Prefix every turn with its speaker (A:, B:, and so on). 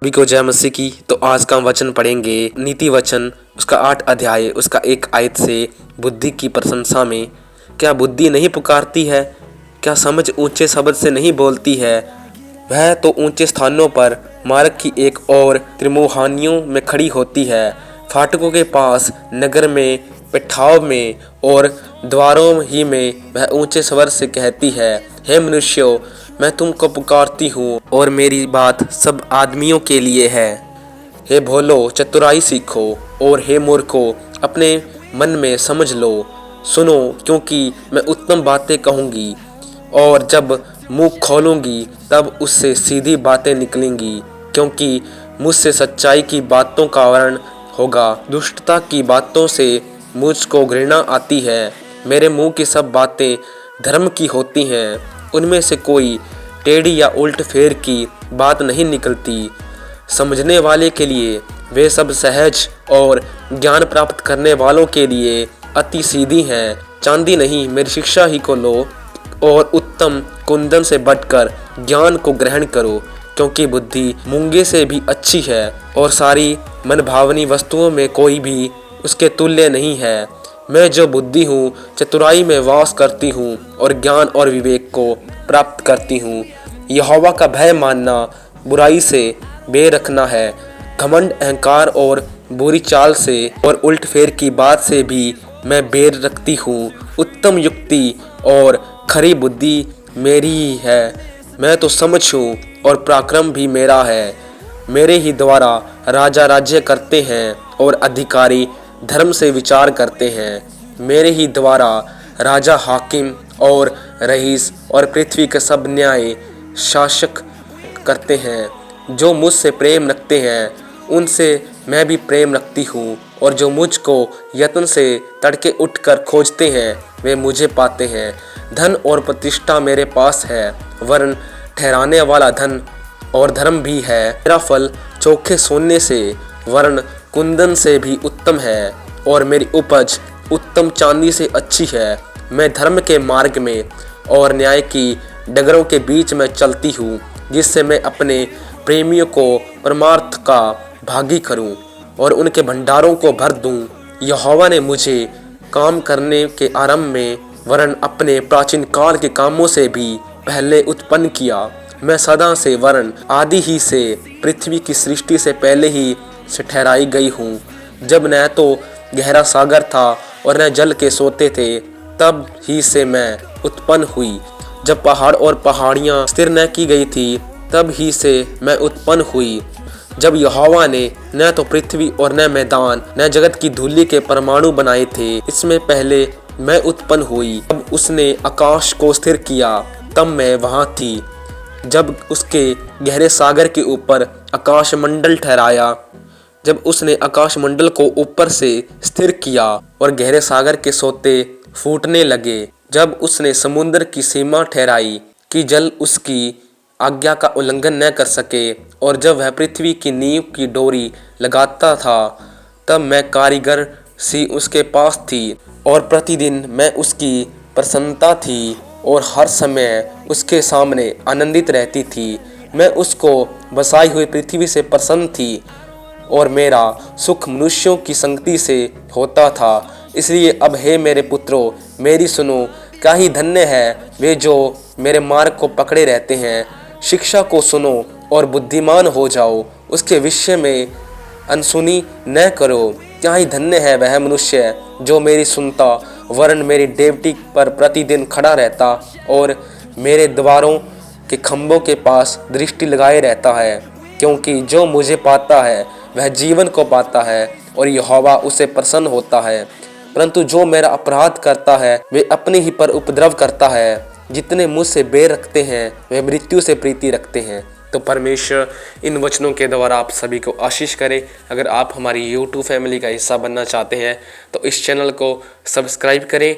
A: सभी को जय मसीह की। तो आज का हम वचन पढ़ेंगे नीति वचन उसका 8 अध्याय उसका 1 आयत से। बुद्धि की प्रशंसा में। क्या बुद्धि नहीं पुकारती है? क्या समझ ऊंचे शब्द से नहीं बोलती है? वह तो ऊंचे स्थानों पर मार्ग की एक और त्रिमुहानियों में खड़ी होती है, फाटकों के पास, नगर में, पिठाव में और द्वारों ही में वह ऊंचे स्वर से कहती है, हे मनुष्यों, मैं तुमको पुकारती हूँ और मेरी बात सब आदमियों के लिए है। हे भोलो, चतुराई सीखो, और हे मूर्खों, अपने मन में समझ लो। सुनो, क्योंकि मैं उत्तम बातें कहूँगी और जब मुंह खोलूँगी तब उससे सीधी बातें निकलेंगी, क्योंकि मुझसे सच्चाई की बातों का वर्ण होगा। दुष्टता की बातों से मुझको घृणा आती है। मेरे मुंह की सब बातें धर्म की होती हैं, उनमें से कोई टेढ़ी या उल्ट फेर की बात नहीं निकलती। समझने वाले के लिए वे सब सहज और ज्ञान प्राप्त करने वालों के लिए अति सीधी हैं। चांदी नहीं, मेरी शिक्षा ही को लो और उत्तम कुंदन से बढ़कर ज्ञान को ग्रहण करो, क्योंकि बुद्धि मूंगे से भी अच्छी है और सारी मनभावनी वस्तुओं में कोई भी उसके तुल्य नहीं है। मैं जो बुद्धि हूँ, चतुराई में वास करती हूँ और ज्ञान और विवेक को प्राप्त करती हूँ। यहोवा का भय मानना बुराई से बेर रखना है। घमंड, अहंकार और बुरी चाल से और उल्ट फेर की बात से भी मैं बेर रखती हूँ। उत्तम युक्ति और खरी बुद्धि मेरी ही है। मैं तो समझ हूँ और पराक्रम भी मेरा है। मेरे ही द्वारा राजा राज्य करते हैं और अधिकारी धर्म से विचार करते हैं। मेरे ही द्वारा राजा हाकिम और रईस और पृथ्वी के सब न्याय शासक करते हैं। जो मुझसे प्रेम रखते हैं उनसे मैं भी प्रेम रखती हूँ, और जो मुझको यत्न से तड़के उठकर खोजते हैं वे मुझे पाते हैं। धन और प्रतिष्ठा मेरे पास है, वरन ठहराने वाला धन और धर्म भी है। मेरा फल चोखे सोने से वरन कुंदन से भी उत्तम है, और मेरी उपज उत्तम चांदी से अच्छी है। मैं धर्म के मार्ग में और न्याय की डगरों के बीच में चलती हूँ, जिससे मैं अपने प्रेमियों को परमार्थ का भागी करूँ और उनके भंडारों को भर दूँ। यहोवा ने मुझे काम करने के आरंभ में वरन अपने प्राचीन काल के कामों से भी पहले उत्पन्न किया। मैं सदा से वरन आदि ही से पृथ्वी की सृष्टि से पहले ही से ठहराई गई हूँ। जब न तो गहरा सागर था और न जल के सोते थे, तब ही से मैं उत्पन्न हुई। जब पहाड़ और पहाड़ियाँ स्थिर न की गई थी, तब ही से मैं उत्पन्न हुई। जब यहोवा ने न तो पृथ्वी और न मैदान न जगत की धूलि के परमाणु बनाए थे, इसमें पहले मैं उत्पन्न हुई। जब उसने आकाश को स्थिर किया, तब मैं वहाँ थी। जब उसके गहरे सागर के ऊपर आकाश मंडल ठहराया, जब उसने आकाश मंडल को ऊपर से स्थिर किया और गहरे सागर के सोते फूटने लगे, जब उसने समुद्र की सीमा ठहराई कि जल उसकी आज्ञा का उल्लंघन न कर सके, और जब वह पृथ्वी की नींव की डोरी लगाता था, तब मैं कारीगर सी उसके पास थी और प्रतिदिन मैं उसकी प्रसन्नता थी और हर समय उसके सामने आनंदित रहती थी। मैं उसको बसाई हुई पृथ्वी से प्रसन्न थी और मेरा सुख मनुष्यों की संगति से होता था। इसलिए अब हे मेरे पुत्रों, मेरी सुनो। क्या ही धन्य है वे जो मेरे मार्ग को पकड़े रहते हैं। शिक्षा को सुनो और बुद्धिमान हो जाओ, उसके विषय में अनसुनी न करो। क्या ही धन्य है वह मनुष्य जो मेरी सुनता, वरन मेरी डेवटी पर प्रतिदिन खड़ा रहता और मेरे द्वारों के खंभों के पास दृष्टि लगाए रहता है। क्योंकि जो मुझे पाता है वह जीवन को पाता है और यहोवा उसे प्रसन्न होता है। परंतु जो मेरा अपराध करता है वे अपने ही पर उपद्रव करता है। जितने मुझसे बैर रखते हैं वे मृत्यु से प्रीति रखते हैं। तो परमेश्वर इन वचनों के द्वारा आप सभी को आशीष करे। अगर आप हमारी YouTube फैमिली का हिस्सा बनना चाहते हैं तो इस चैनल को सब्सक्राइब करें